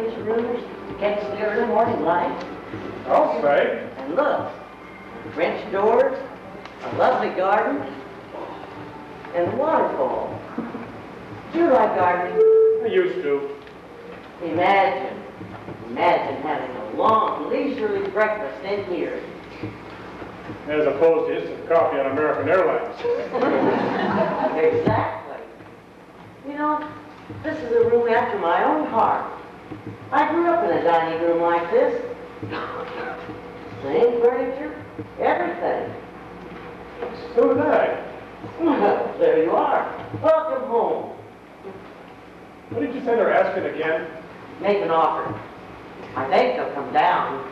these rooms gets the early morning light. I'll say. And look, French doors, a lovely garden, and a waterfall. Do you like gardening? I used to. Imagine having a long, leisurely breakfast in here. As opposed to instant coffee on American Airlines. Exactly. You know, this is a room after my own heart. I grew up in a dining room like this. Same furniture, everything. So did I. Well, there you are. Welcome home. What did you say they're asking again? Make an offer. I think they'll come down.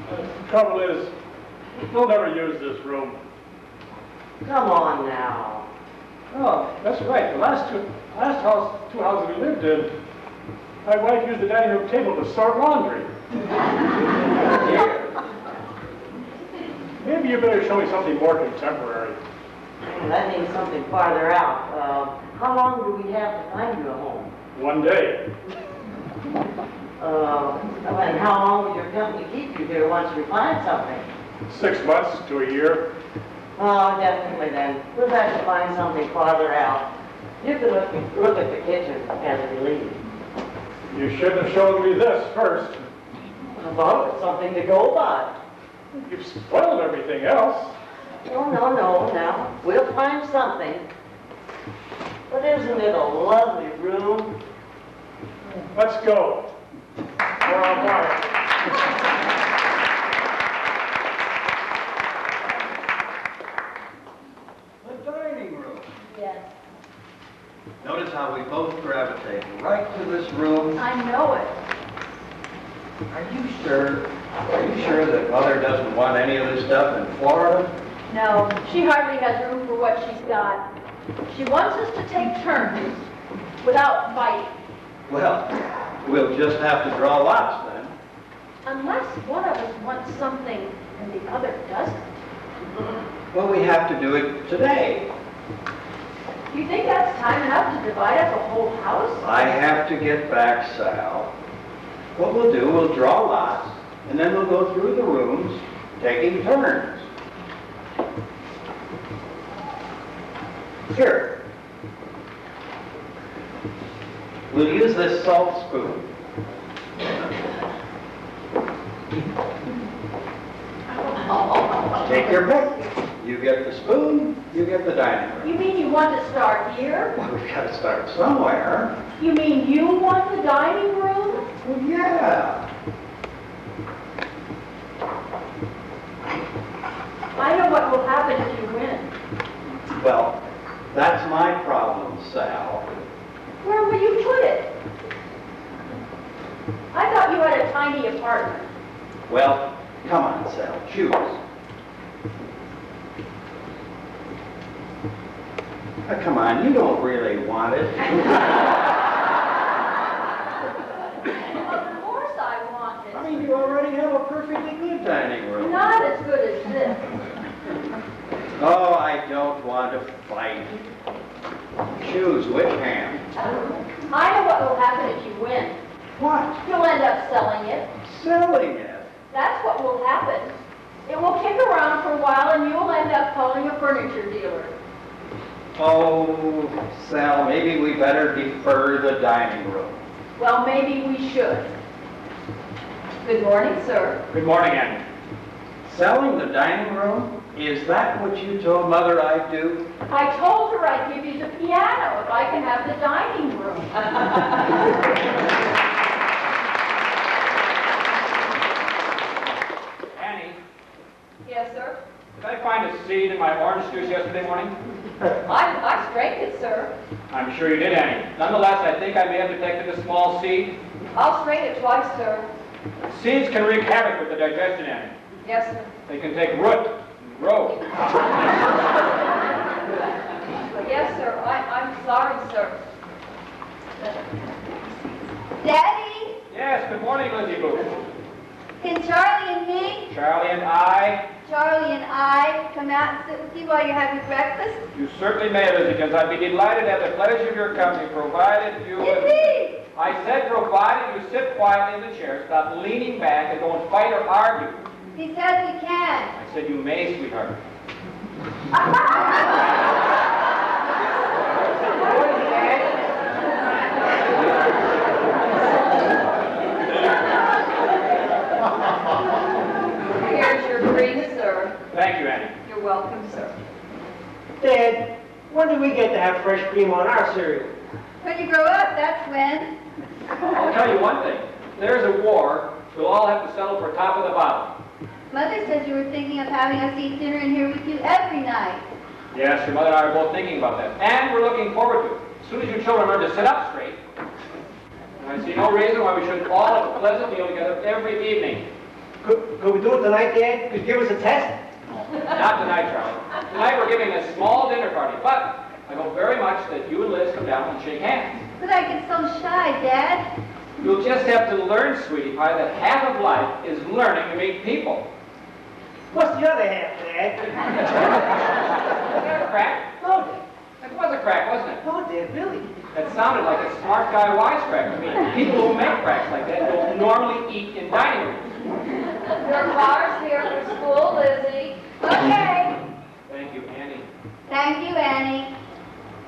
The trouble is, we'll never use this room. Come on now. Oh, that's right. The last two houses we lived in, my wife used the dining room table to sort laundry. Maybe you better show me something more contemporary. That means something farther out. How long do we have to find you a home? 1 day. And how long will your company keep you here once we find something? 6 months to a year. Oh, definitely then. We'll have to find something farther out. You can look at the kitchen as we leave. You shouldn't have shown me this first. Well, it's something to go by. You've spoiled everything else. Oh, no, now. We'll find something. But isn't it a lovely room? Let's go. Or I'll buy it. The dining room. Yes, Notice how we both gravitate right to this room. I know it. Are you sure? Are you sure that Mother doesn't want any of this stuff in Florida? No, she hardly has room for what she's got. She wants us to take turns without fighting. Well, we'll just have to draw lots then. Unless one of us wants something and the other doesn't. Well, we have to do it today. You think that's time enough to divide up a whole house? I have to get back Sal. What we'll do, we'll draw lots, and then we'll go through the rooms, taking turns. Here. We'll use this salt spoon. Take your pick. You get the spoon, you get the dining room. You mean you want to start here? Well, we've got to start somewhere. You mean you want the dining room? Well, yeah. I know what will happen if you win. Well, that's my problem, Sal. Where will you put it? I thought you had a tiny apartment. Well, come on, Sal, choose. Come on, you don't really want it. Of course I want it. I mean, you already have a perfectly good dining room. Not as good as this. Oh, I don't want to fight. Choose which hand. I know what will happen if you win. What? You'll end up selling it. Selling it? That's what will happen. It will kick around for a while and you'll end up calling a furniture dealer. Oh, Sal, maybe we better defer the dining room. Well, maybe we should. Good morning, sir. Good morning, Annie. Selling the dining room? Is that what you told Mother I'd do? I told her I'd give you the piano if I can have the dining room. Annie, Yes, sir. did I find a seed in my orange juice yesterday morning? I strained it, sir. I'm sure you did, Annie. Nonetheless, I think I may have detected a small seed. I'll strain it twice, sir. Seeds can wreak havoc with the digestion, Annie. Yes, sir. They can take root and grow. Yes, sir. I'm sorry, sir. Daddy, Yes, good morning, Lizzie Boo. can Charlie and me, Charlie and I. Charlie and I, come out and sit with you while you're having breakfast? You certainly may, Lizzykins. I'd be delighted to have the pleasure of your company, provided you would... Indeed. I said provided you sit quietly in the chair, stop leaning back, and don't fight or argue. He says we can. I said you may, sweetheart. Here's your drink, sir. Thank you, Annie. You're welcome, sir. Dad, when do we get to have fresh cream on our cereal? When you grow up, that's when. I'll tell you one thing. If there's a war, we'll all have to settle for top of the bottle. Mother says you were thinking of having us eat dinner in here with you every night. Yes, your mother and I are both thinking about that. And we're looking forward to it. As soon as you children learn to sit up straight, and I see no reason why we shouldn't all have a pleasant meal together every evening. Could we do it tonight, Dad? Could you give us a test? Not tonight, Charlie. Tonight we're giving a small dinner party, but I hope very much that you and Liz come down and shake hands. But I get so shy, Dad. You'll just have to learn, sweetie pie, that half of life is learning to meet people. What's the other half, Dad? Was that a crack? No, Dad. It was a crack, wasn't it? No, Dad, really. That sounded like a smart guy wisecrack to me. People who make cracks like that don't normally eat in dining rooms. Your car's here for school, Lizzie. Okay. Thank you, Annie. Thank you, Annie.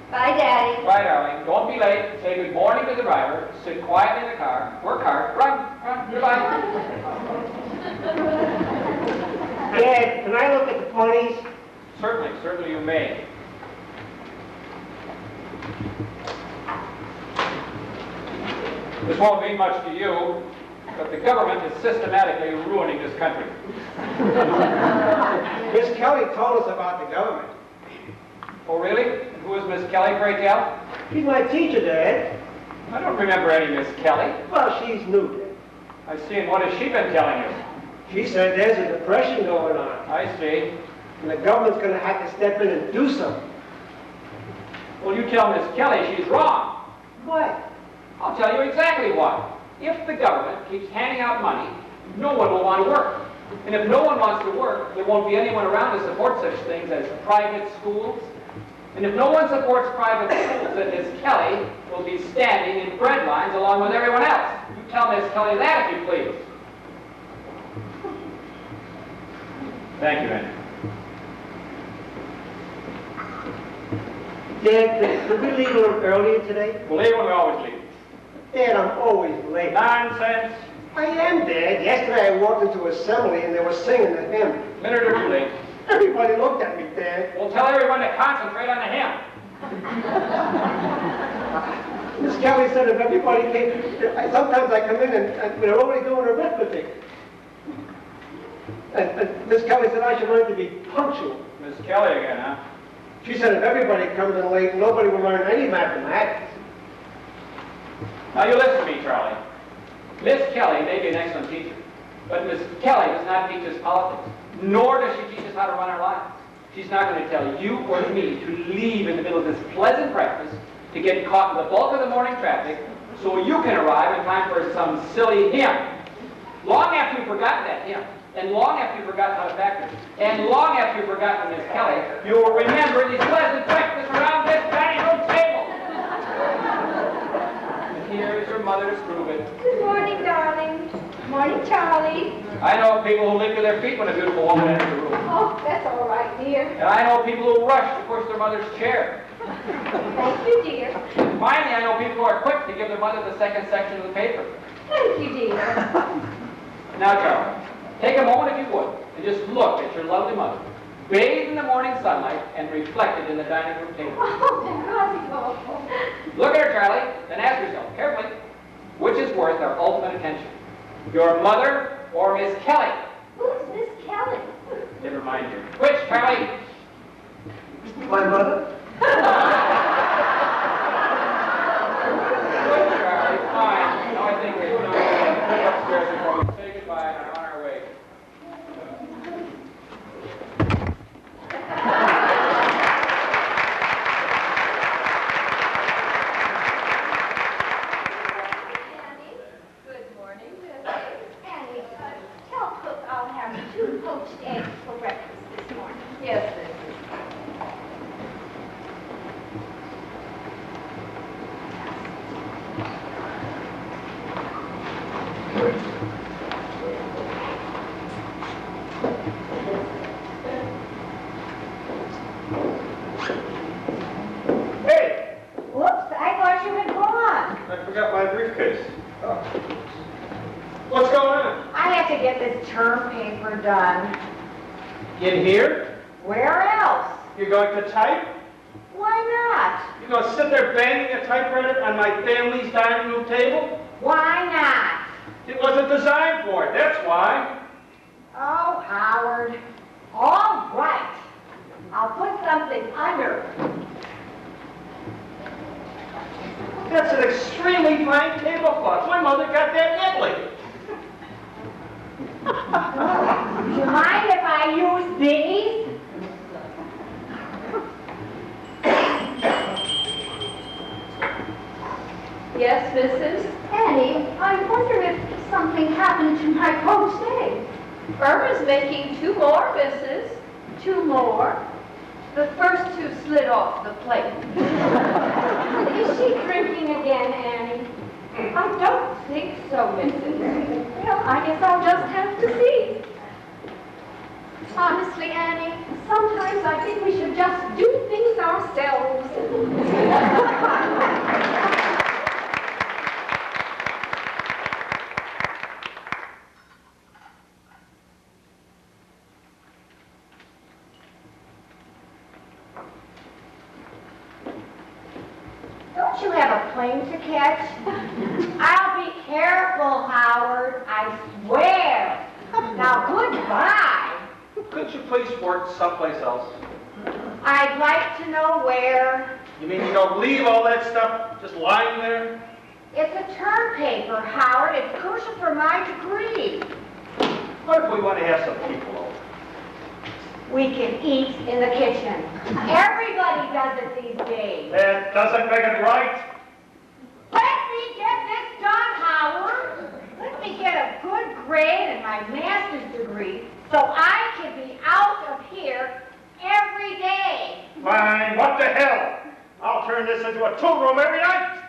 Bye, Daddy. Bye, darling. Don't be late. Say good morning to the driver. Sit quietly in the car. Work hard. Run. Goodbye. Dad, can I look at the ponies? Certainly you may. This won't mean much to you, but the government is systematically ruining this country. Miss Kelly told us about the government. Oh, really? And who is Miss Kelly, pray tell? She's my teacher, Dad. I don't remember any Miss Kelly. Well, she's new, Dad. I see, and what has she been telling you? She said there's a depression going on, I see. and the government's going to have to step in and do something. Well, you tell Miss Kelly she's wrong. Why? I'll tell you exactly why. If the government keeps handing out money, no one will want to work. And if no one wants to work, there won't be anyone around to support such things as private schools. And if no one supports private schools, then Miss Kelly will be standing in bread lines along with everyone else. You tell Miss Kelly that, if you please. Thank you, Annie. Dad, could we leave a little earlier today? We'll leave when we always leave. Dad, I'm always late. Nonsense. I am, Dad. Yesterday I walked into assembly and they were singing the hymn. Minute or two late. Everybody looked at me, Dad. We'll tell everyone to concentrate on the hymn. Miss Kelly said if everybody came, sometimes I come in and we're already doing arithmetic. And Miss Kelly said I should learn to be punctual. Miss Kelly again, huh? She said if everybody comes in late, nobody will learn any mathematics. Now you listen to me, Charlie. Miss Kelly may be an excellent teacher, but Miss Kelly does not teach us politics, nor does she teach us how to run our lives. She's not going to tell you or me to leave in the middle of this pleasant breakfast to get caught in the bulk of the morning traffic so you can arrive in time for some silly hymn. Long after you've forgotten that hymn, and long after you've forgotten how to factor, and long after you've forgotten Miss Kelly, you will remember these pleasant breakfasts around this dining room table. And here is your mother to prove it. Good morning, darling. Morning, Charlie. I know people who leap to their feet when a beautiful woman enters the room. Oh, that's all right, dear. And I know people who rush to push their mother's chair. Thank you, dear. And finally, I know people who are quick to give their mother the second section of the paper. Thank you, dear. Now, Charlie, take a moment if you would, and just look at your lovely mother, bathed in the morning sunlight and reflected in the dining room table. Oh, Look at her, Charlie, then ask yourself carefully, which is worth our ultimate attention? Your mother or Miss Kelly? who's Miss Kelly? Never mind you. Which, Charlie? My mother? Good, Charlie, fine. Now I think you and I can go upstairs before we say goodbye and are on our way. Good morning, Lily. Annie, tell Cook I'll have 2 poached eggs for breakfast this morning. Yes, Lizzie. What's going on? I have to get this term paper done. In here? Where else? You're going to type? Why not? You're going to sit there banging a typewriter on my family's dining room table? Why not? It wasn't designed for it, that's why. Oh, Howard. All right. I'll put something under. That's an extremely fine tablecloth. My mother got that in Italy. Do you mind if I use these? Yes, Mrs.? Annie, I wonder if something happened to my poached egg. Irma's making 2 more, Mrs. 2 more. The first 2 slid off the plate. Is she drinking again, Annie? I don't think so, Mrs. Well, I guess I'll just have to see. Honestly, Annie, sometimes I think we should just do things ourselves. Don't you have a plane to catch? I'll be careful, Howard. I swear. Now, goodbye. Couldn't you please work someplace else? I'd like to know where. You mean you don't leave all that stuff just lying there? It's a term paper, Howard. It's crucial for my degree. What if we want to have some people over? We can eat in the kitchen. Everybody does it these days. That doesn't make it right. Let me get this done, Howard. Let me get a good grade in my master's degree so I can be out of here every day. Fine, what the hell? I'll turn this into a tool-room every night.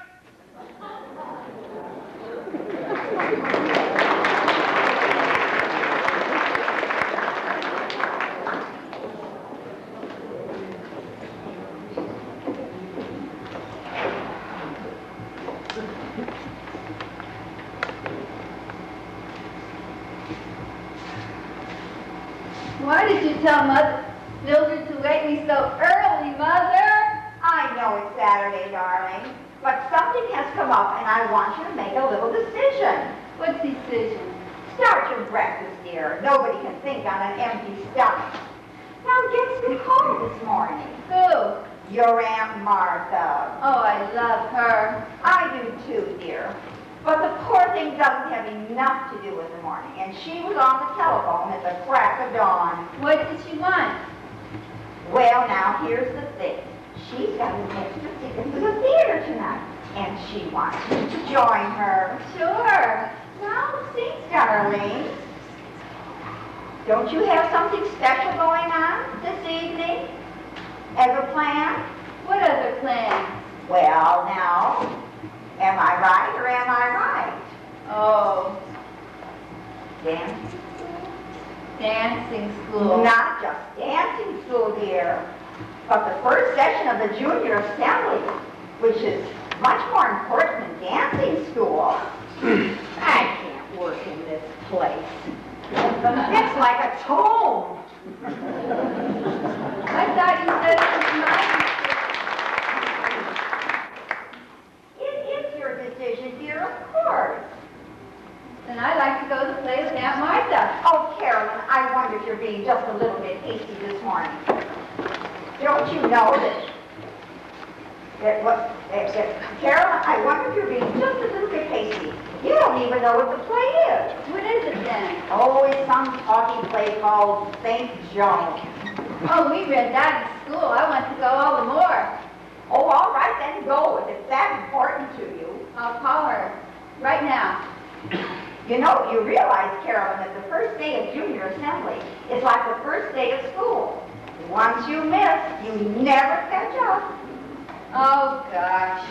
Why did you tell Mildred to wake me so early, Mother? I know it's Saturday, darling, but something has come up and I want you to make a little decision. What decision? Start your breakfast, dear. Nobody can think on an empty stomach. Now, guess who called this morning? Who? Your Aunt Martha. Oh, I love her. I do too, dear. But the poor thing doesn't have enough to do in the morning, and she was on the telephone at the crack of dawn. What did she want? Well, now, here's the thing. She's got an extra ticket to the theater tonight, and she wants you to join her. Sure. Now, see, darling, don't you have something special going on this evening? Ever planned? What other plans? Well, now, am I right or am I right? Oh, Dance? dancing school. Not just dancing school, dear, but the first session of the junior assembly, which is much more important than dancing school. I can't work in this place. It's like a tomb. I thought you said it was mine. It is your decision, dear, of course. Then I'd like to go to the play with Aunt Martha. Oh, Carolyn, I wonder if you're being just a little bit hasty this morning. Don't you know Carolyn, I wonder if you're being just a little bit hasty. You don't even know what the play is. What is it then? Oh, it's some talky play called St. Joan. Oh, we read that in school. I want to go all the more. Oh, all right, then go if it's that important to you. I'll call her right now. You know, you realize, Carolyn, that the first day of junior assembly is like the first day of school. Once you miss, you never catch up. Oh, gosh.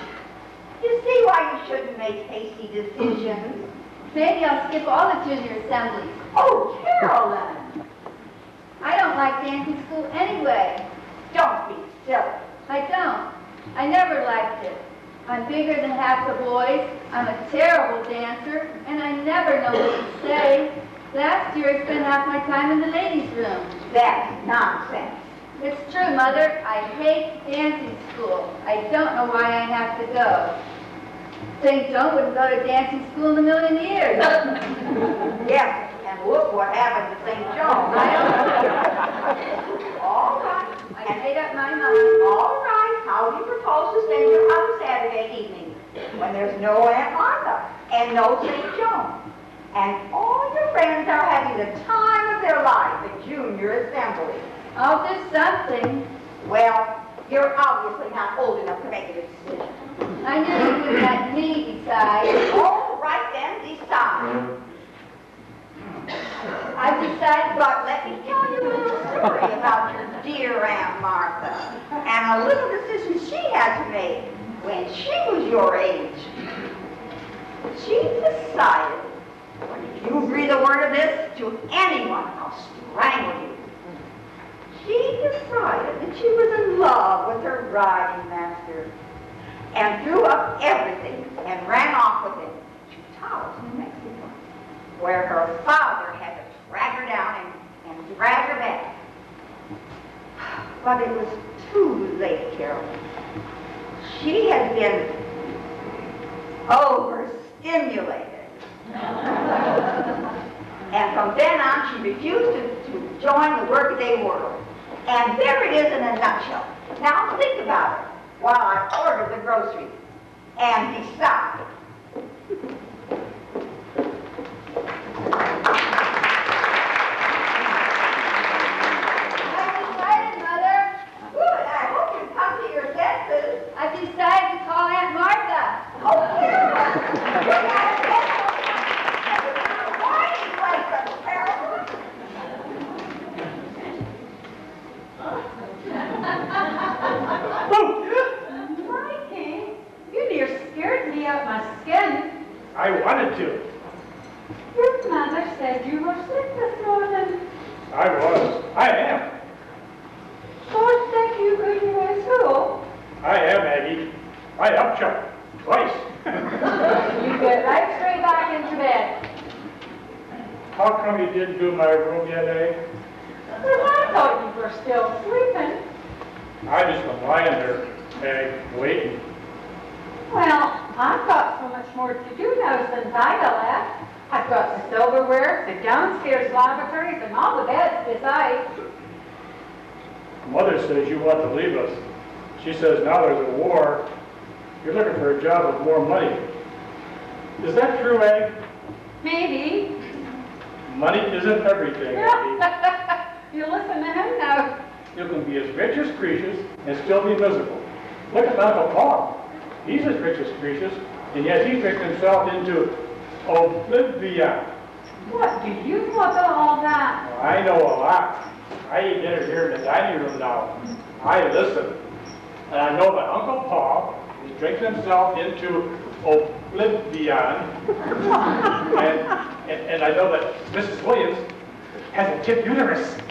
You see why you shouldn't make hasty decisions. Maybe I'll skip all the junior assemblies. Oh, Carolyn! I don't like dancing school anyway. Don't be silly. I don't. I never liked it. I'm bigger than half the boys, I'm a terrible dancer, and I never know what to say. Last year I spent half my time in the ladies' room. That's nonsense. It's true, Mother. I hate dancing school. I don't know why I have to go. St. John wouldn't go to dancing school in a million years. Yes, and look what happened to St. John's. All right. I made up my mind. All right. How do you propose to spend your other Saturday evening when there's no Aunt Martha and no St. John? And all your friends are having the time of their life at Junior Assembly. I'll do something. Well, you're obviously not old enough to make a decision. I knew you would let me decide. All right then, decide. I've decided. But let me tell you a little story about your dear Aunt Martha and a little decision she had to make when she was your age. She decided, if you breathe a word of this to anyone, I'll strangle you. She decided that she was in love with her riding master and threw up everything and ran off with him to Taos, New Mexico, where her father had to track her down and drag her back. But it was too late, Carol. She had been overstimulated. And from then on, she refused to join the workaday world. And there it is in a nutshell. Now think about it while I order the groceries and decide. I've decided, Mother. Good, I hope you come to your senses. I've decided to call Aunt Martha. Oh, Carol! You got a pencil. Why are you waiting, Carol? Mikey, you near scared me out my skin. I wanted to. Your mother said you were sick this morning. I was. I am. So sick you couldn't go to school. I am, Aggie. I helped you. Twice. You get right straight back into bed. How come you didn't do my room yet, Egg? Well, I thought you were still sleeping. I just been lying there, Egg, waiting. Well, I've got so much more to do now since Ida left. I've got the silverware, the downstairs lavatories, and all the beds besides. Mother says you want to leave us. She says now there's a war. You're looking for a job with more money. Is that true, Egg? Maybe. Money isn't everything, Eggie. You listen to him now. You can be as rich as Croesus and still be miserable. Look at Uncle Paul. He's as rich as Croesus, and yet he's tricked himself into oblivion. What do you know about all that? Well, I know a lot. I eat dinner here in the dining room now. I listen. And I know that Uncle Paul is drinking himself into oblivion. and I know that Mrs. Williams has a tip uterus.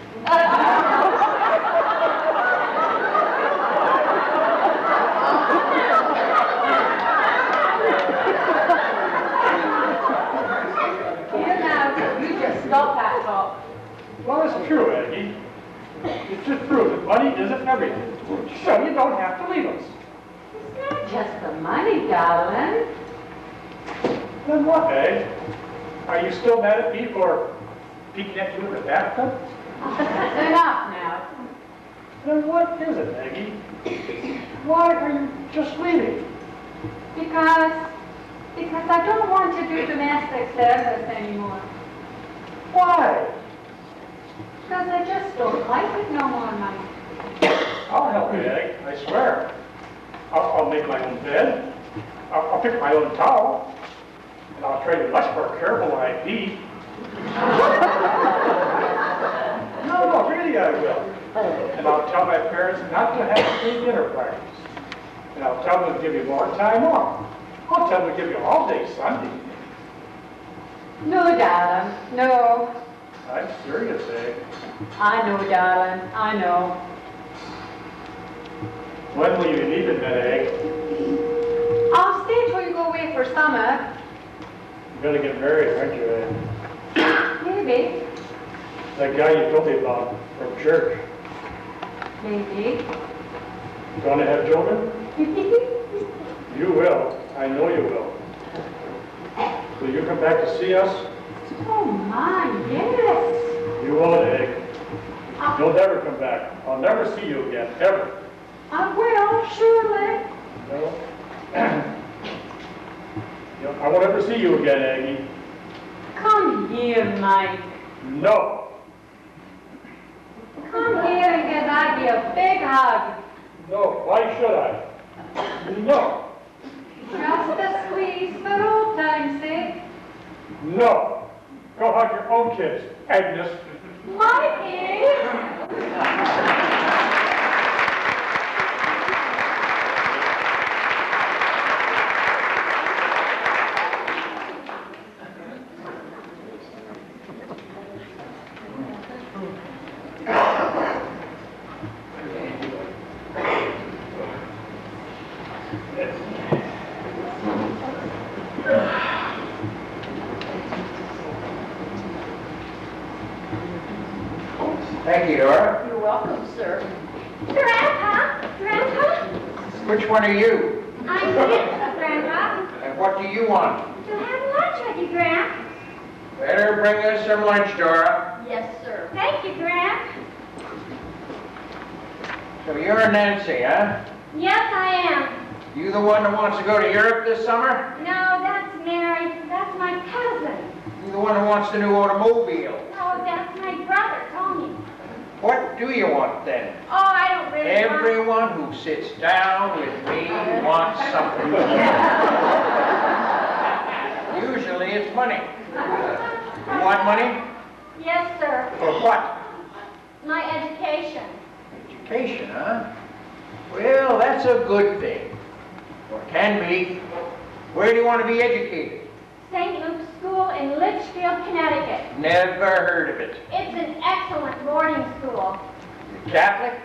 You just stop that talk. Well, it's true, Aggie. It's just true that money isn't everything. So you don't have to leave us. It's not just the money, darling. Then what, Egg? Are you still mad at me for peeking at you in the bathtub? Enough now. Then what is it, Aggie? Why are you just leaving? Because I don't want to do domestic service anymore. Why? Because I just don't like it no more, Mike. I'll help you, Egg. I swear. I'll make my own bed. I'll pick my own towel. And I'll try to be much more careful when I pee. No, really I will. And I'll tell my parents not to have free dinner parties. And I'll tell them to give you more time off. I'll tell them to give you all day Sunday. No, darling, no. I'm serious, Egg. I know, darling, I know. When will you be leaving that, Egg? for summer. You're gonna get married, aren't you, Ann? Maybe. That guy you told me about from church. Maybe. You gonna have children? You will. I know you will. Will you come back to see us? Oh my, yes. You won't, Egg. You'll never come back. I'll never see you again, ever. I will, surely. No? I won't ever see you again, Aggie. Come here, Mike. No. Come here and give Aggie a big hug. No. Why should I? No. Just a squeeze for old time's sake. No. Go hug your own kids, Agnes. Mikey! Thank you, Dora. You're welcome, sir. Grandpa, Grandpa, Which one are you? I'm here, Grandpa. And what do you want? To have lunch with you, Grand. Better bring us some lunch, Dora. Yes, sir. Thank you, Grand. So you're Nancy, huh? Yes, I am. You the one that wants to go to Europe this summer? No, that's Mary. That's my cousin. You the one who wants the new automobile? No, that's my brother, Tony. What do you want then? Oh, I don't really want... Everyone who sits down with me wants something. Usually it's money. You want money? Yes, sir. For what? My education. Education, huh? Well, that's a good thing. Or can be. Where do you want to be educated? St. Luke's School in Litchfield, Connecticut. Never heard of it. It's an excellent boarding school. You Catholic?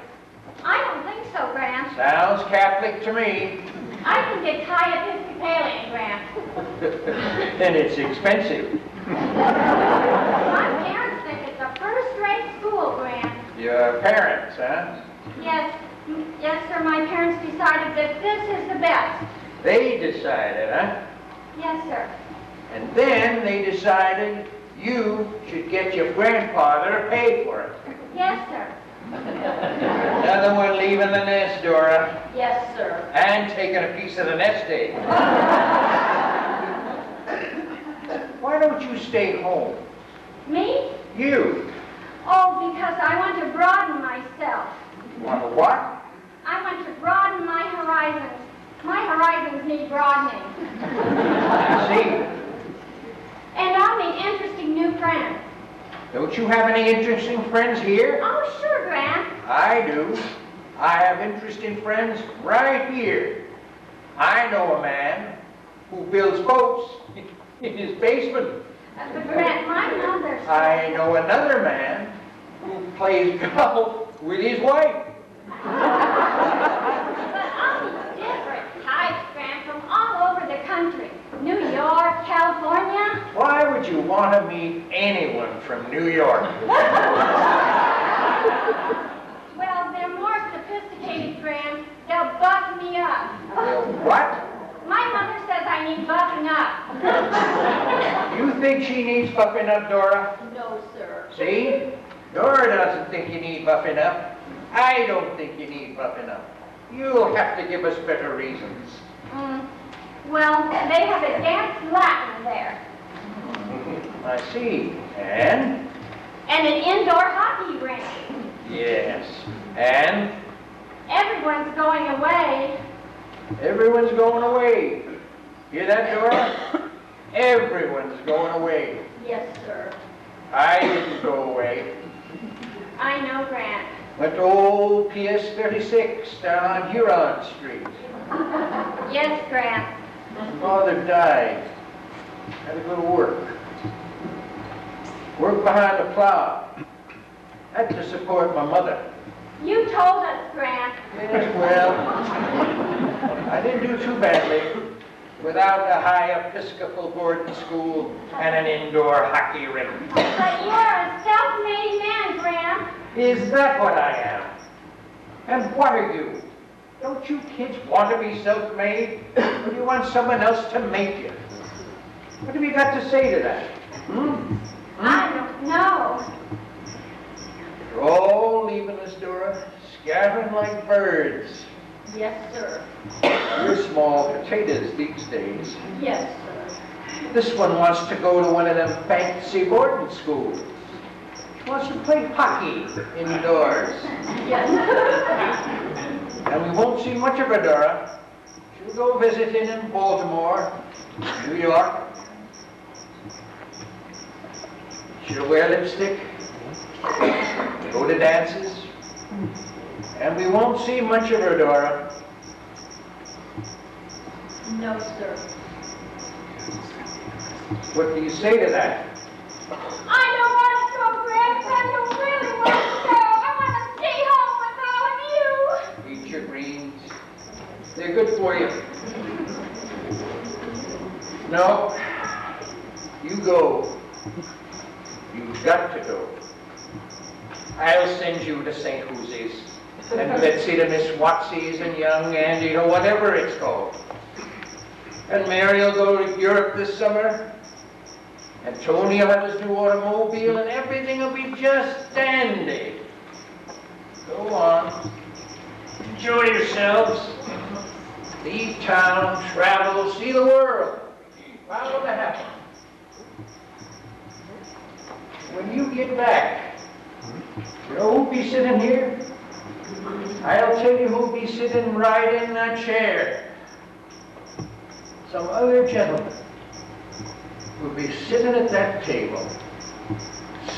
I don't think so, Grant. Sounds Catholic to me. I think it's high Episcopalian, Grant. Then it's expensive. My parents think it's a first-rate school, Grant. Your parents, huh? Yes, yes, sir, my parents decided that this is the best. They decided, huh? Yes, sir. And then they decided you should get your grandfather to pay for it. Yes, sir. Another one leaving the nest, Dora. Yes, sir. And taking a piece of the nest egg. Why don't you stay home? Me? You. Oh, because I want to broaden myself. Want to what? I want to broaden my horizons. My horizons need broadening. I see. And I'll meet interesting new friends. Don't you have any interesting friends here? Oh, sure, Grant. I do. I have interesting friends right here. I know a man who builds boats in his basement. But Grant, my mother... I know another man who plays golf with his wife. But I'll meet different types, Grant, from all over the country. New York, California. Why would you want to meet anyone from New York? Well, they're more sophisticated, Grant. They'll buck me up. Well, what? My mother says I need bucking up. You think she needs buffing up, Dora? No, sir. See? Dora doesn't think you need buffing up. I don't think you need buffing up. You'll have to give us better reasons. Well, they have advanced Latin there. I see. And? And an indoor hockey rink. Yes. And? Everyone's going away. Everyone's going away. Hear that, Dora? Everyone's going away. Yes, sir. I didn't go away. I know, Grant. Went to old PS 36 down on Huron Street. Yes, Grant. Father died. Had to go to work. Work behind the plow. Had to support my mother. You told us, Grant. Yes, well, I didn't do too badly. without a high Episcopal boarding school and an indoor hockey rink. But you're a self-made man, Graham. Is that what I am? And what are you? Don't you kids want to be self-made? Or do you want someone else to make you? What have you got to say to that? I don't know. You're all leaving us, Dora, scattering like birds. Yes, sir. You're small potatoes these days. Yes, sir. This one wants to go to one of them fancy boarding schools. She wants to play hockey indoors. Yes, sir. And we won't see much of her, Dora. She'll go visiting in Baltimore, New York. She'll wear lipstick, go to dances, and we won't see much of her, Dora. No, sir. What do you say to that? I don't want to go, Graham. I don't really want to go. I want to stay home with all of you. Eat your greens. They're good for you. No, you go. You've got to go. I'll send you to St. Who's and Betsy to Miss Watsy's and Young Andy or whatever it's called. And Mary will go to Europe this summer. And Tony will have his new automobile and everything will be just dandy. Go on. Enjoy yourselves. Leave town, travel, see the world. Bound to happen. When you get back, you know who'll be sitting here? I'll tell you who'll be sitting right in that chair. Some other gentleman will be sitting at that table,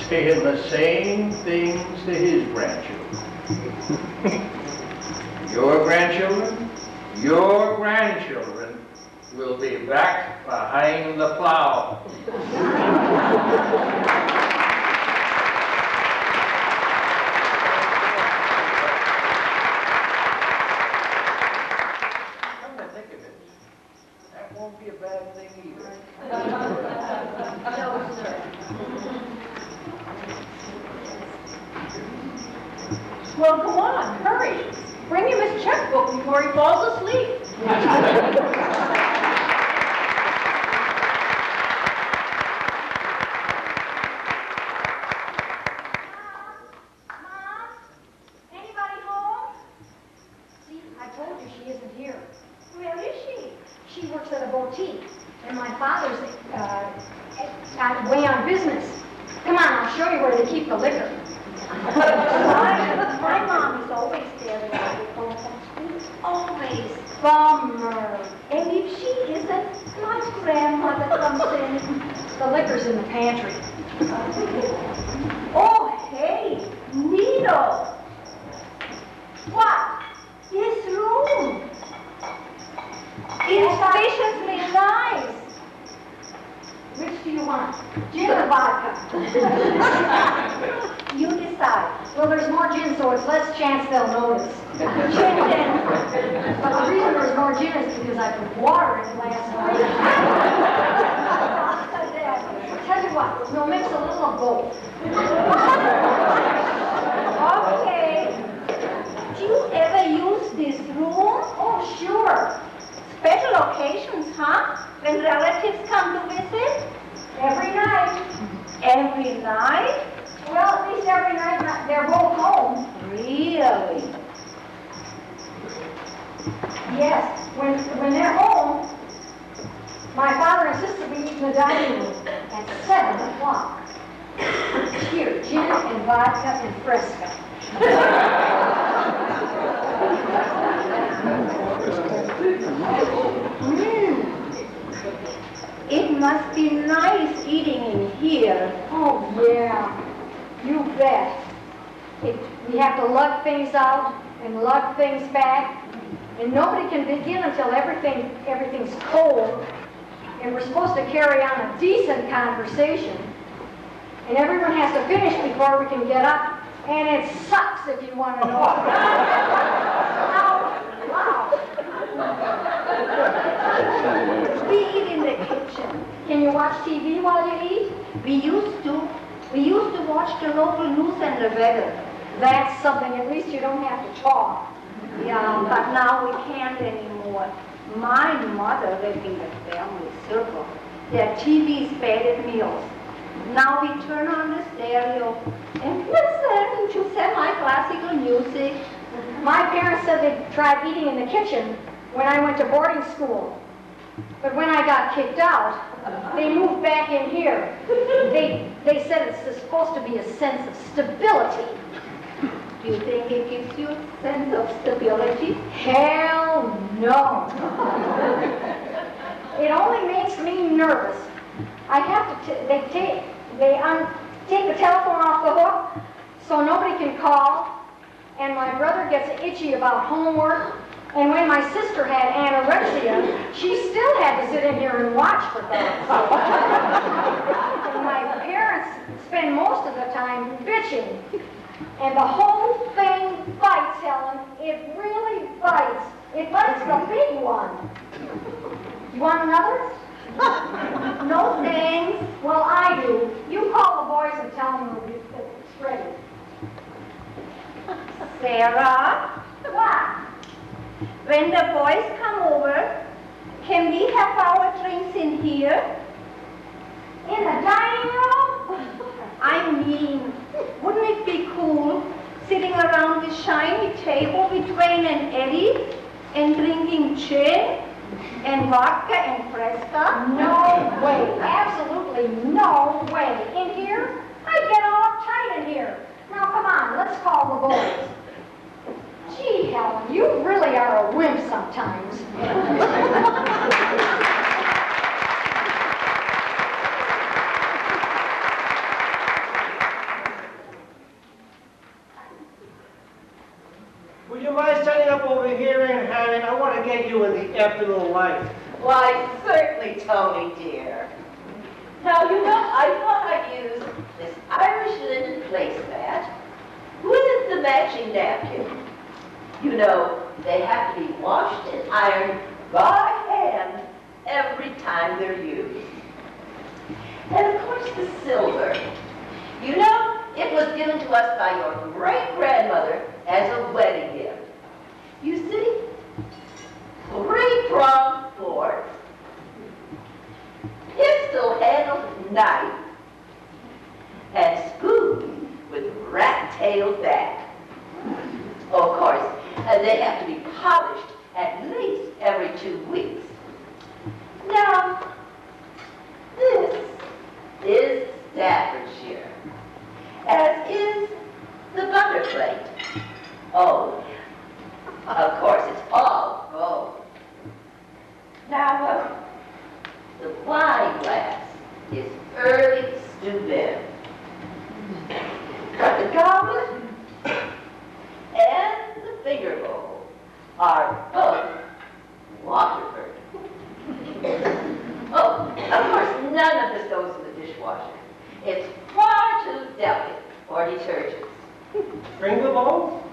saying the same things to his grandchildren. Your grandchildren will be back behind the plow. Come to think of it, that won't be a bad thing either. No, sir. Well, go on, hurry. Bring him his checkbook before he falls asleep. Mom? Anybody home? See, I told you she isn't here. Where is she? She works at a boutique, and my father's way on business. Come on, I'll show you where they keep the liquor. My mom is always there when I get home from school. Always. Bummer. And if she isn't, my grandmother comes in. The liquor's in the pantry. Oh, hey, Nito. What? This room. It's viciously nice. Which do you want? Gin or vodka? You decide. Well, there's more gin, so it's less chance they'll notice. Gin then. But the reason there's more gin is because I put water in it last night. Tell you what, we'll mix a little of both. Okay. Do you ever use this room? Oh, sure. Special occasions, huh? When relatives come to visit? Every night. Every night? Well, at least every night they're both home. Really? Yes, when they're home, my father and sister will eat in the dining room at 7 o'clock. Here, gin and vodka and Fresca. It must be nice eating in here. Oh, yeah, you bet. We have to lug things out and lug things back, and nobody can begin until everything's cold, and we're supposed to carry on a decent conversation, and everyone has to finish before we can get up, and it sucks if you want to know. Wow. Can you watch TV while you eat? We used to. We used to watch the local news and the weather. That's something, at least you don't have to talk. Yeah, but now we can't anymore. My mother lived in the family circle. Their TV's bad at meals. Now we turn on the stereo and listen to semi-classical music. My parents said they tried eating in the kitchen when I went to boarding school. But when I got kicked out, they moved back in here. They said it's supposed to be a sense of stability. Do you think it gives you a sense of stability? Hell no. It only makes me nervous. I have to, they take the telephone off the hook so nobody can call, and my brother gets itchy about homework, and when my sister had anorexia, she still had to sit in here and watch for God's sake. And my parents spend most of the time bitching. And the whole thing bites, Helen. It really bites. It bites the big one. You want another? No thanks. Well, I do. You call the boys and tell them it's ready. Sarah, What? when the boys come over, can we have our drinks in here? In the dining room? I mean, wouldn't it be cool sitting around this shiny table with Wayne and Eddie and drinking gin and vodka and Fresca? No way. Absolutely no way. In here? I'd get all uptight in here. Now, come on, let's call the boys. Gee, Helen, you really are a wimp sometimes. Would you mind standing up over here and Harriet? I want to get you in the afternoon light. Why, certainly, Tony, dear. Now, you know, I thought I'd use this Irish linen placemat with the matching napkin. You know, they have to be washed and ironed by hand every time they're used. And of course, the silver. You know, it was given to us by your great-grandmother as a wedding gift. You see, 3-pronged fork, pistol-handled knife, and spoon with rat-tailed back. Oh, of course, they have to be polished at least every 2 weeks. Now, this is Staffordshire, as is the butter plate. Oh, of course, it's all gold. Now, the wine glass is early Steuben. But the goblet and the finger bowl are both Waterford. Oh, of course, none of this goes in the dishwasher. It's far too delicate for detergents. Finger bowls?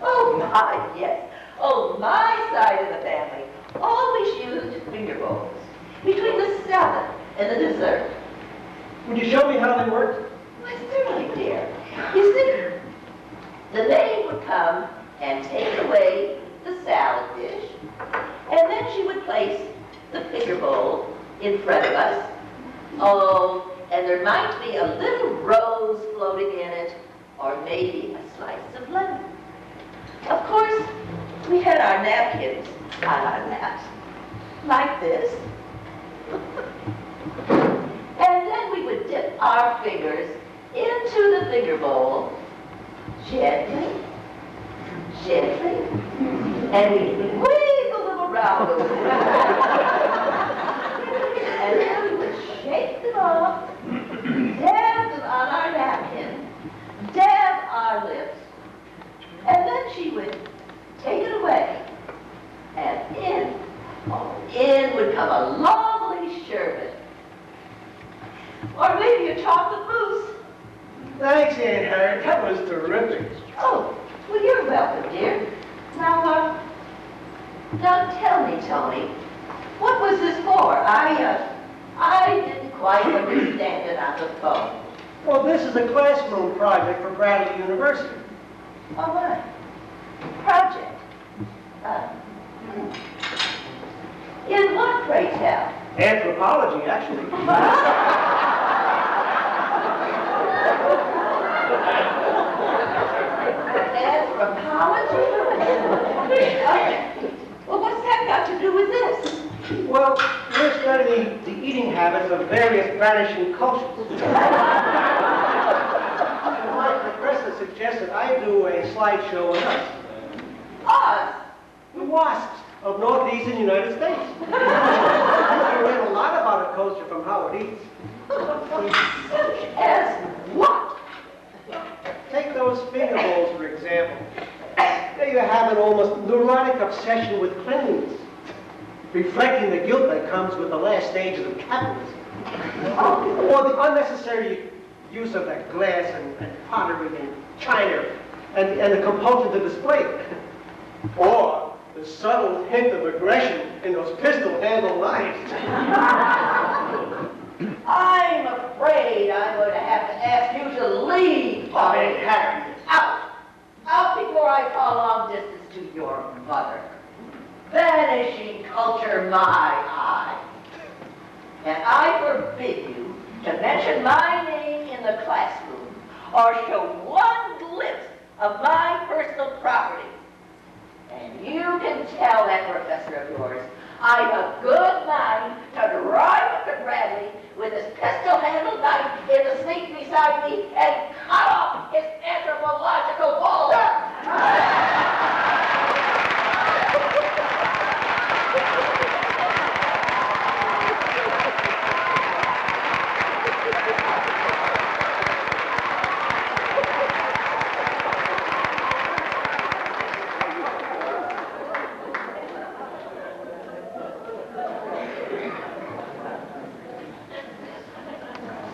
Oh, my, yes. Oh, my side of the family always used finger bowls between the salad and the dessert. Would you show me how they work? Why, certainly, dear. You see, the maid would come and take away the salad dish, and then she would place the finger bowl in front of us. Oh, and there might be a little rose floating in it, or maybe a slice of lemon. Of course, we had our napkins on our laps, like this. And then we would dip our fingers into the finger bowl, gently, gently, and we'd wiggle them around a little. And then we would shake them off, dab them on our napkin, dab our lips, and then she would take it away, and in would come a lovely sherbet. Or maybe a chocolate mousse. Thanks, Aunt Harriet. That was terrific. Oh, well, you're welcome, dear. Now tell me, Tony, what was this for? I didn't quite understand it on the phone. Well, this is a classroom project for Bradley University. All right. Project. In what, pray tell? Anthropology, actually. Anthropology? Well, what's that got to do with this? Well, we're studying the eating habits of various vanishing cultures. My professor suggested I do a slideshow on us. Us? The wasps of northeastern United States. I read a lot about a culture from how it eats. Such as what? Take those finger bowls, for example. There you have an almost neurotic obsession with cleanliness, reflecting the guilt that comes with the last stages of capitalism. Or the unnecessary use of that glass and pottery and china and the compulsion to display it. Or the subtle hint of aggression in those pistol-handled knives. I'm afraid I'm going to have to ask you to leave, Tommy. Out! Out before I call long distance to your mother. Vanishing culture, my eye. And I forbid you to mention my name in the classroom or show one glimpse of my personal property. And you can tell that professor of yours I've a good mind to drive up to Bradley with his pistol-handled knife in the seat beside me and cut off his anthropological boulder.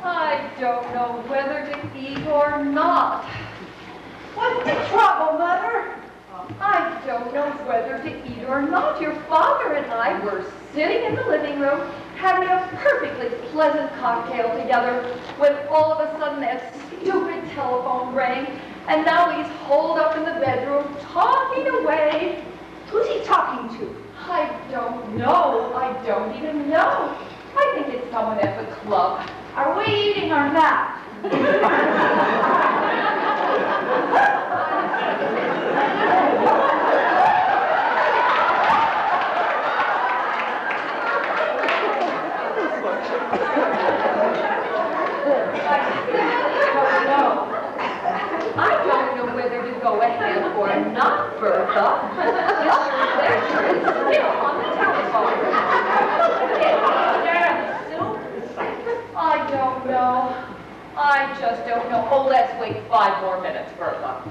I don't know whether to eat or not. What's the trouble, Mother? I don't know whether to eat or not. Your father and I were sitting in the living room having a perfectly pleasant cocktail together when all of a sudden that stupid telephone rang, and now he's holed up in the bedroom talking away. Who's he talking to? I don't know. I don't even know. I think it's someone at the club. Are we eating or not? I don't know whether to go ahead or not, Bertha. Mr. Fletcher is still on the telephone. I don't know. I just don't know. Oh, let's wait 5 more minutes, Bertha.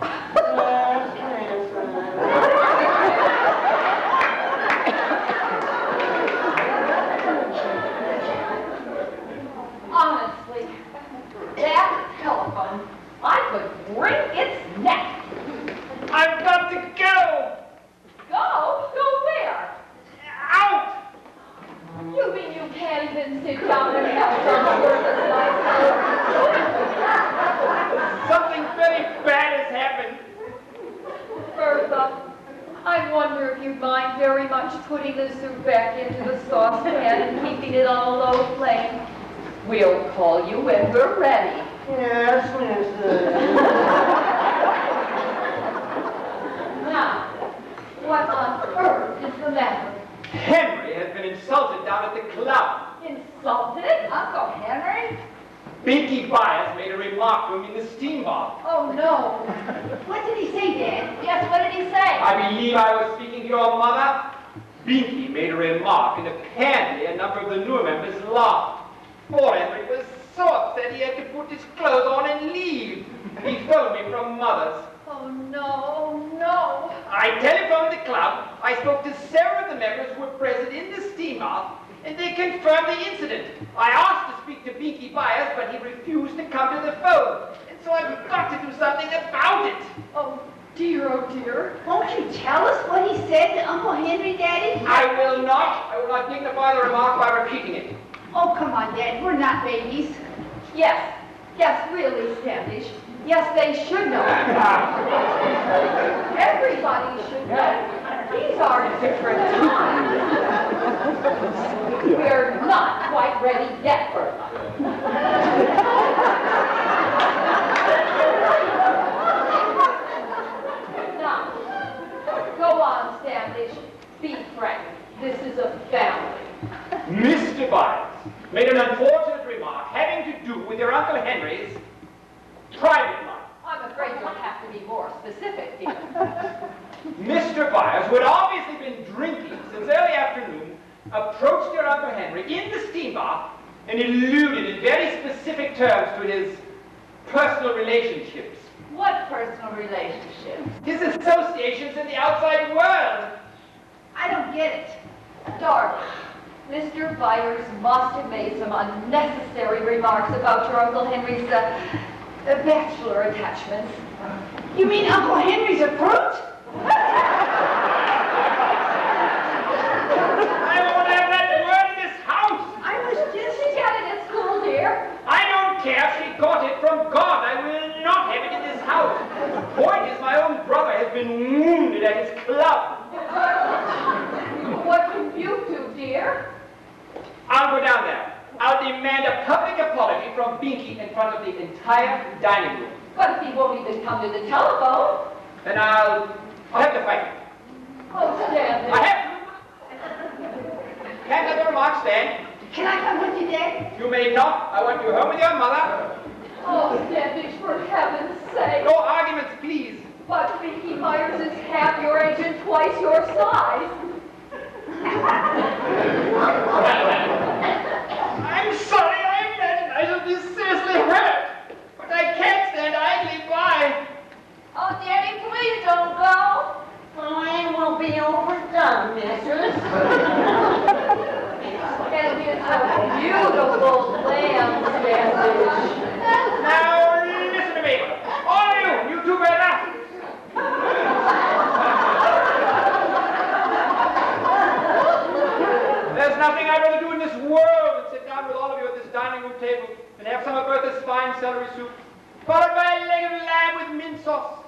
Honestly, that telephone, I could wring its neck. I've got to go! Go? Go where? Out! You mean you can't even sit down and have some worthless life? Something very bad has happened. Bertha, I wonder if you'd mind very much putting the soup back into the saucepan and keeping it on a low flame. We'll call you when we're ready. Yes, mister. Now, what on earth is the matter? Henry has been insulted down at the club. Insulted? Uncle Henry? Binky Byers made a remark to him in the steam bath. Oh, no. What did he say, Dad? Yes, what did he say? I believe I was speaking to your mother. Binky made a remark, and apparently a number of the newer members laughed. Poor Henry was so upset he had to put his clothes on and leave. He phoned me from Mother's. Oh, no, no. I telephoned the club. I spoke to several of the members who were present in the steam bath, and they confirmed the incident. I asked to speak to Binky Byers, but he refused to come to the phone. And so I've got to do something about it. Oh, dear, oh, dear. Won't you tell us what he said to Uncle Henry, Daddy? I will not dignify the remark by repeating it. Oh, come on, Dad, we're not babies. Yes, yes, really, Standish. Yes, they should know. Everybody should know. These are different times. We're not quite ready yet, Bertha. Now, go on, Standish. Be frank. This is a family. Mr. Byers made an unfortunate remark having to do with your Uncle Henry's private life. I'm afraid you'll have to be more specific, dear. Mr. Byers, who had obviously been drinking since early afternoon, approached your Uncle Henry in the steam bath and alluded in very specific terms to his personal relationships. What personal relationship? His associations in the outside world. I don't get it. Darling, Mr. Byers must have made some unnecessary remarks about your Uncle Henry's bachelor attachments. You mean Uncle Henry's a fruit? I won't have that word in this house. I was just... She got it at school, dear. I don't care if she got it from God. I will not have it in this house. The point is my own brother has been wounded at his club. What can you do, dear? I'll go down there. I'll demand a public apology from Binky in front of the entire dining room. But if he won't even come to the telephone. Then I'll have to fight him. Oh, Standish. I have to. Can't let the remarks stand. Can I come with you, Dad? You may not. I want you home with your mother. Oh, Standish, for heaven's sake. No arguments, please. But Binky Myers is half your age and twice your size. I'm sorry, I imagine I shall be seriously hurt. But I can't stand idly by. Oh, Daddy, please don't go. Oh, it will be overdone, missus. And it's a beautiful lamb, Standish. Now, listen to me. All you two brother. There's nothing I'd rather do in this world than sit down with all of you at this dining room table and have some of Bertha's fine celery soup, followed by a leg of lamb with mint sauce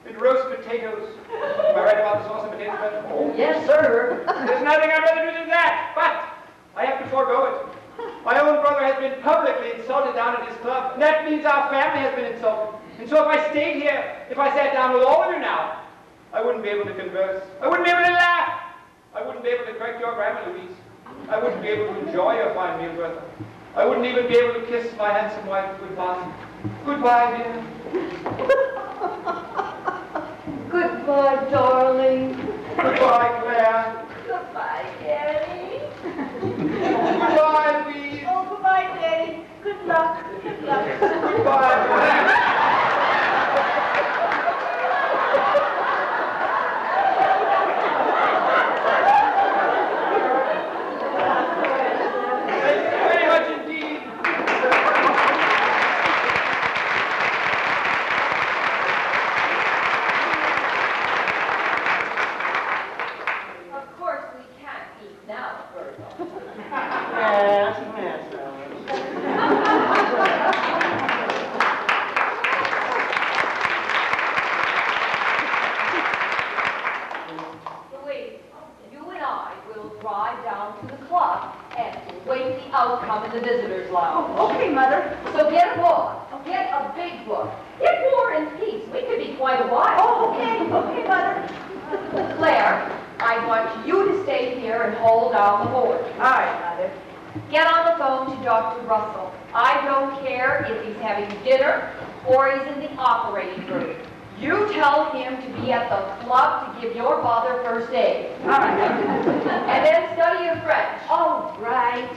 and roast potatoes. Am I right about the sauce and potatoes, Bertha? Oh, yes, sir. There's nothing I'd rather do than that, but I have to forego it. My own brother has been publicly insulted down at his club, and that means our family has been insulted. And so if I stayed here, if I sat down with all of you now, I wouldn't be able to converse. I wouldn't be able to laugh. I wouldn't be able to correct your grammar, Louise. I wouldn't be able to enjoy your fine meal, Bertha. I wouldn't even be able to kiss my handsome wife goodbye. Goodbye, dear. Goodbye, darling. Goodbye, Claire. Goodbye, Daddy. Goodbye, Louise. Oh, goodbye, Daddy. Good luck. Good luck. Goodbye, Claire. Thank you very much indeed. Of course, we can't eat now, Bertha. Yes, yes. Louise, you and I will drive down to the club and wait the outcome in the visitors' lounge. Okay, Mother. So get a book. Get a big book. Get War and Peace. We could be quite a while. Oh, okay. Okay, Mother. Claire, I want you to stay here and hold down the board. All right, Mother. Get on the phone to Dr. Russell. I don't care if he's having dinner or he's in the operating room. You tell him to be at the club to give your father first aid. All right. And then study your French. All right.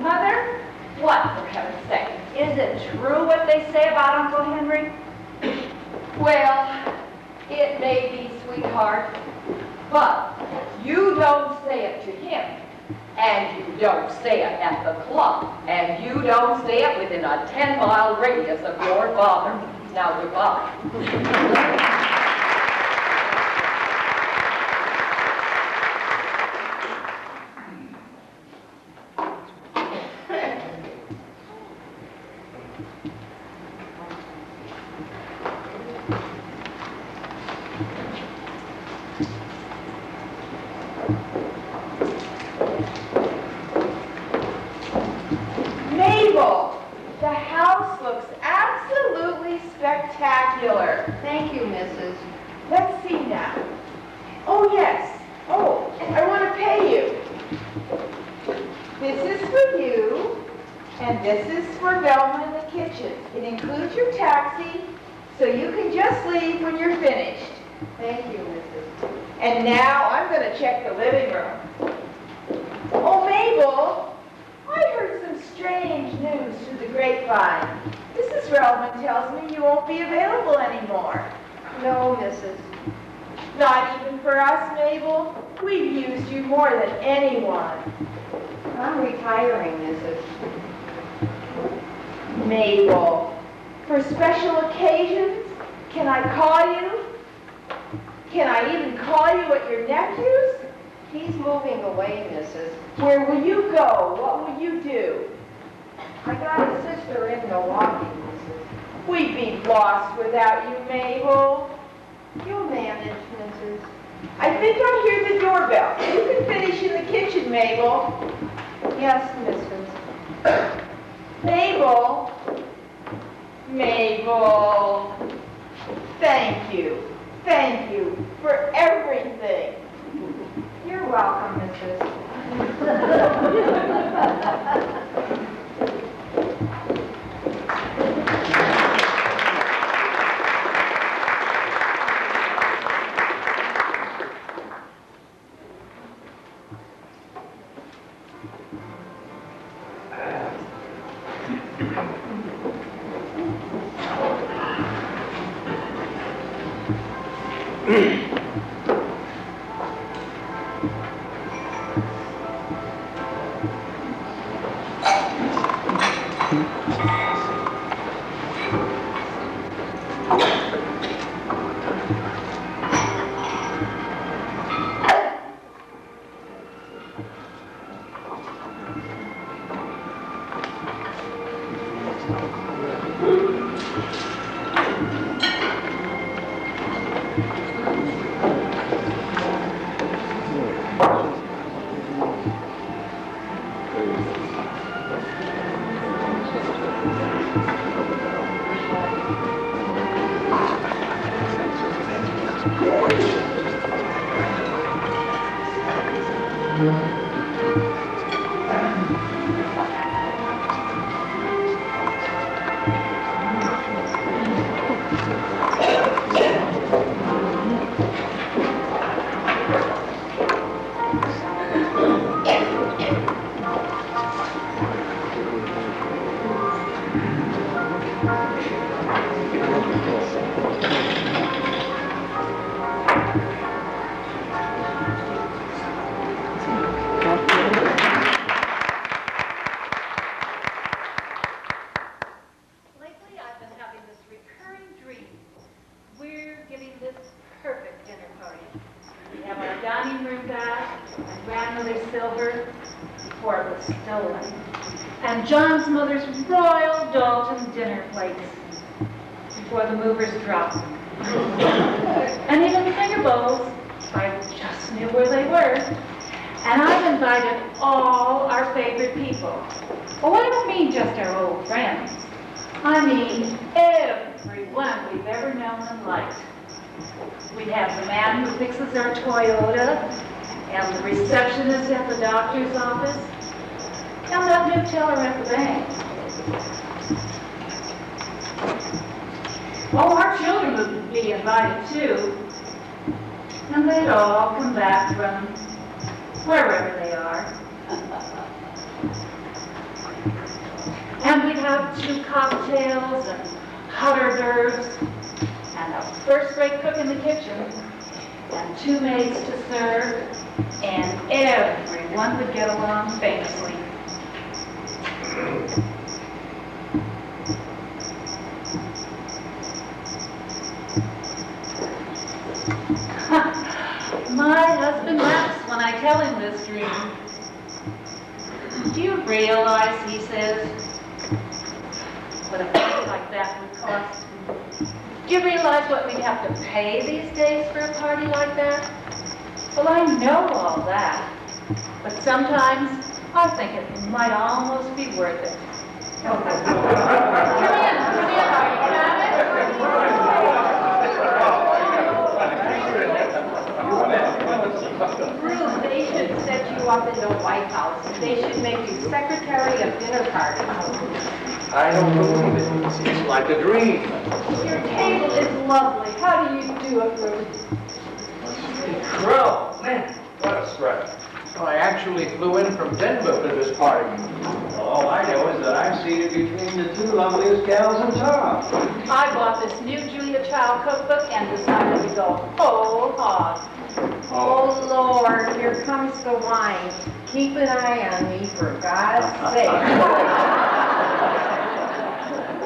Mother, What, for heaven's sake? is it true what they say about Uncle Henry? Well, it may be, sweetheart, but you don't say it to him. And you don't say it at the club. And you don't say it within a 10-mile radius of your father. Now, goodbye. house looks absolutely spectacular. Thank you, Mrs. Let's see now. Oh, yes. Oh, I want to pay you. This is for you, and this is for Velma in the kitchen. It includes your taxi, so you can just leave when you're finished. Thank you, Mrs. And now I'm going to check the living room. Oh, Mabel, I heard some strange news through the grapevine. Mrs. Relman tells me you won't be available anymore. No, Mrs. Not even for us, Mabel. We've used you more than anyone. I'm retiring, Mrs. Mabel, for special occasions, can I call you? Can I even call you at your nephew's? He's moving away, Mrs. Where will you go? What will you do? I got a sister in Milwaukee, Mrs. We'd be lost without you, Mabel. You'll manage, Mrs. I think I hear the doorbell. You can finish in the kitchen, Mabel. Yes, Mrs. Mabel. Mabel. Thank you. Thank you for everything. You're welcome, Mrs. Lately, I've been having this recurring dream. We're giving this perfect dinner party. We have our dining room back, and grandmother's silver before it was stolen, and John's mother's royal Dalton dinner plates before the movers dropped them. And even finger bowls, I just knew where they were. And I've invited all our favorite people. Oh, I don't mean just our old friends. I mean everyone we've ever known and liked. We'd have the man who fixes our Toyota, and the receptionist at the doctor's office, and that new teller at the bank. Oh, our children would be invited too. And they'd all come back from wherever they are. And we'd have 2 cocktails and hors d'oeuvres and a first-rate cook in the kitchen and 2 maids to serve, and everyone would get along famously. My husband laughs when I tell him this dream. Do you realize, he says, what a party like that would cost? Do you realize what we'd have to pay these days for a party like that? Well, I know all that, but sometimes I think it might almost be worth it. Come here. a dinner party. I don't believe it. It's like a dream. Your table is lovely. How do you do it, Ruth? Well, man, what a spread. Well, I actually flew in from Denver for this party. All I know is that I'm seated between the two loveliest gals in town. I bought this new Julia Child cookbook and decided to go whole hog. Oh, Lord, here comes the wine. Keep an eye on me, for God's sake.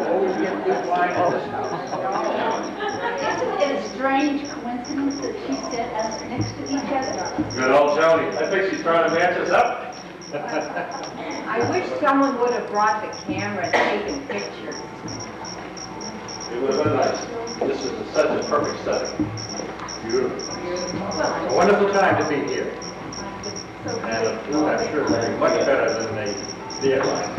Always get good wine in this house. Isn't it a strange coincidence that she set us next to each other? Good old Tony. I think she's trying to match us up. I wish someone would have brought the camera and taken pictures. It would have been nice. This is such a perfect setting. Beautiful. A wonderful time to be here. And the food, I'm sure, will be much better than the theater line.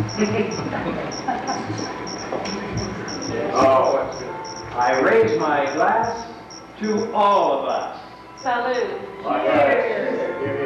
Oh, that's good. I raise my glass to all of us. Salute. Here, here.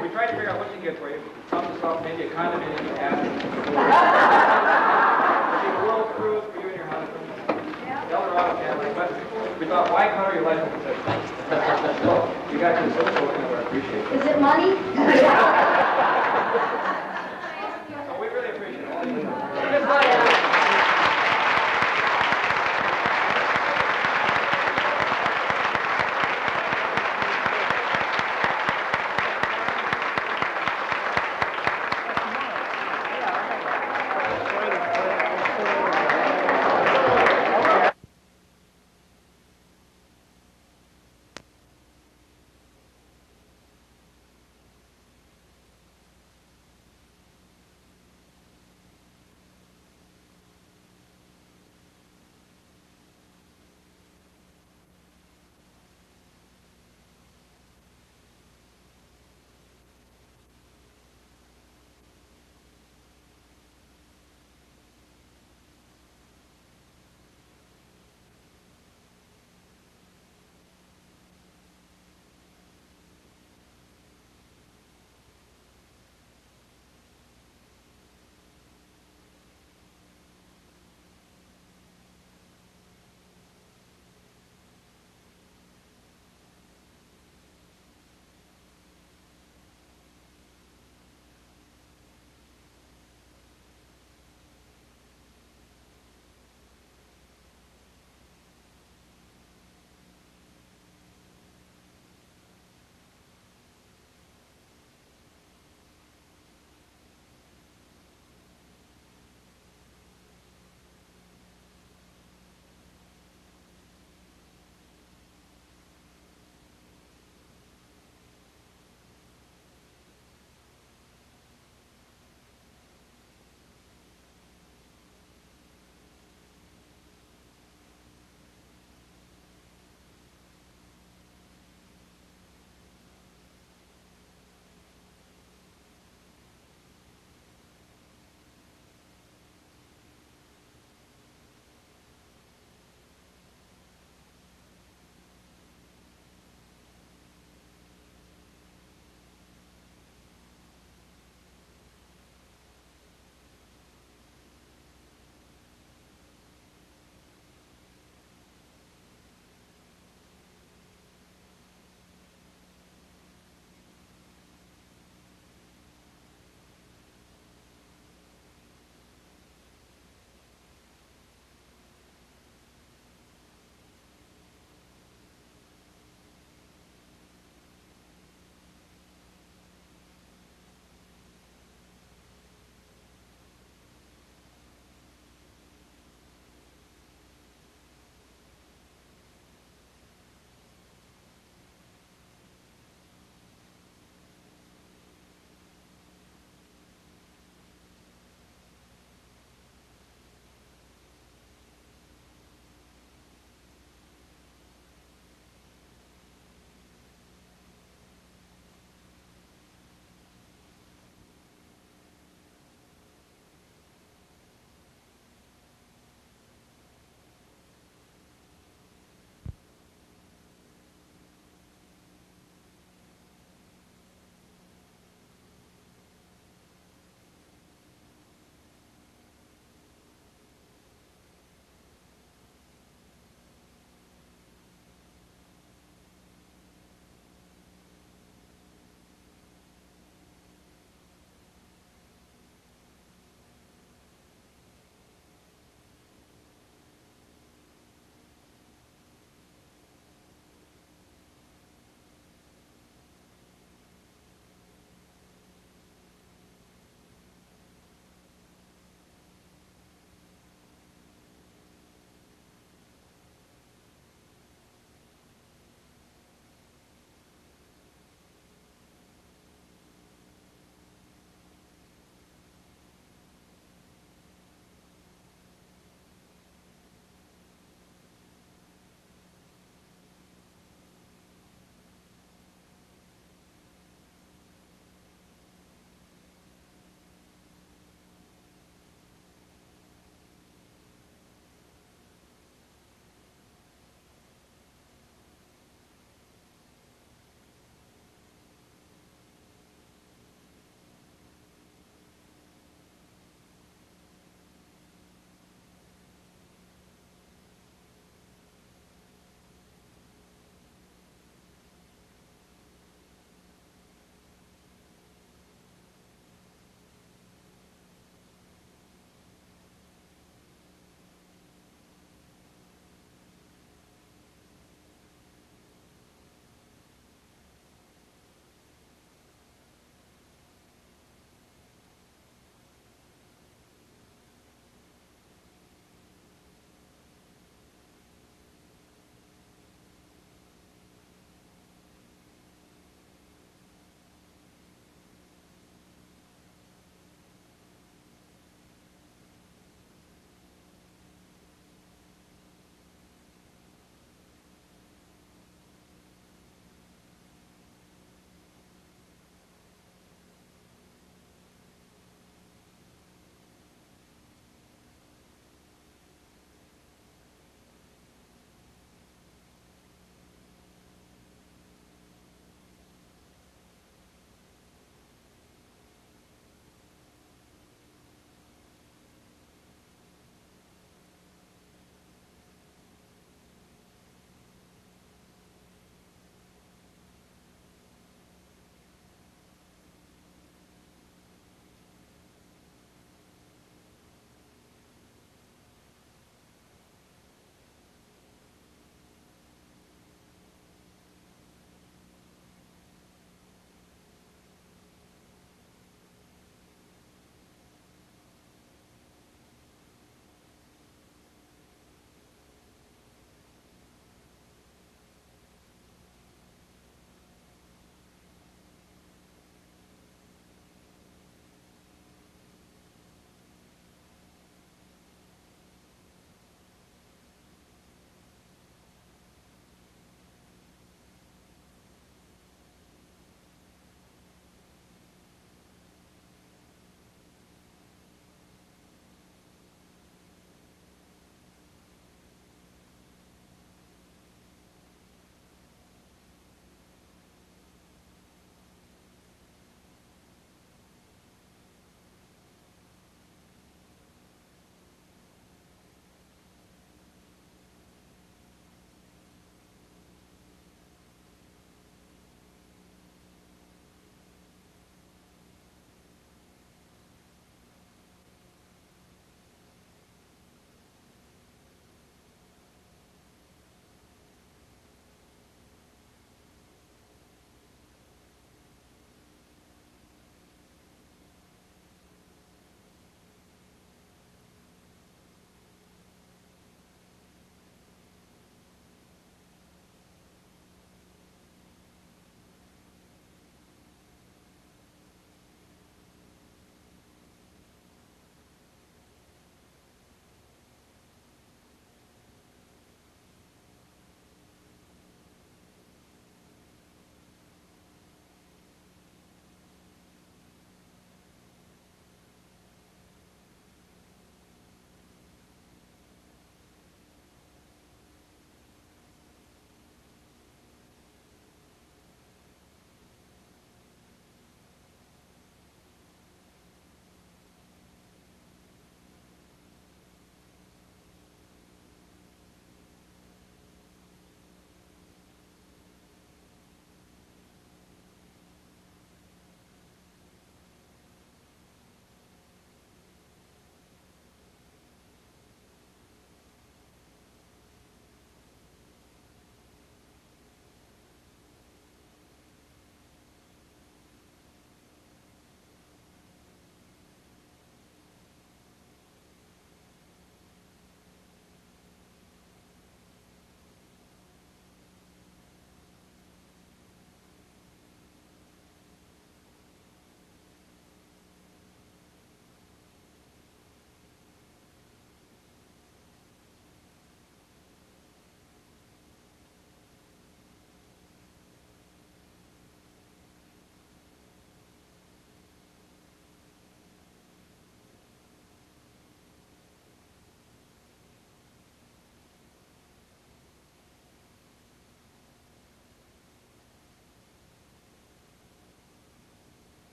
We tried to figure out what to get for you. Something soft, maybe a condominium you have. Maybe a world cruise for you and your husband. Eldorado family. But we thought, why color your life with this? So, you got this little token of our appreciation. Is it money?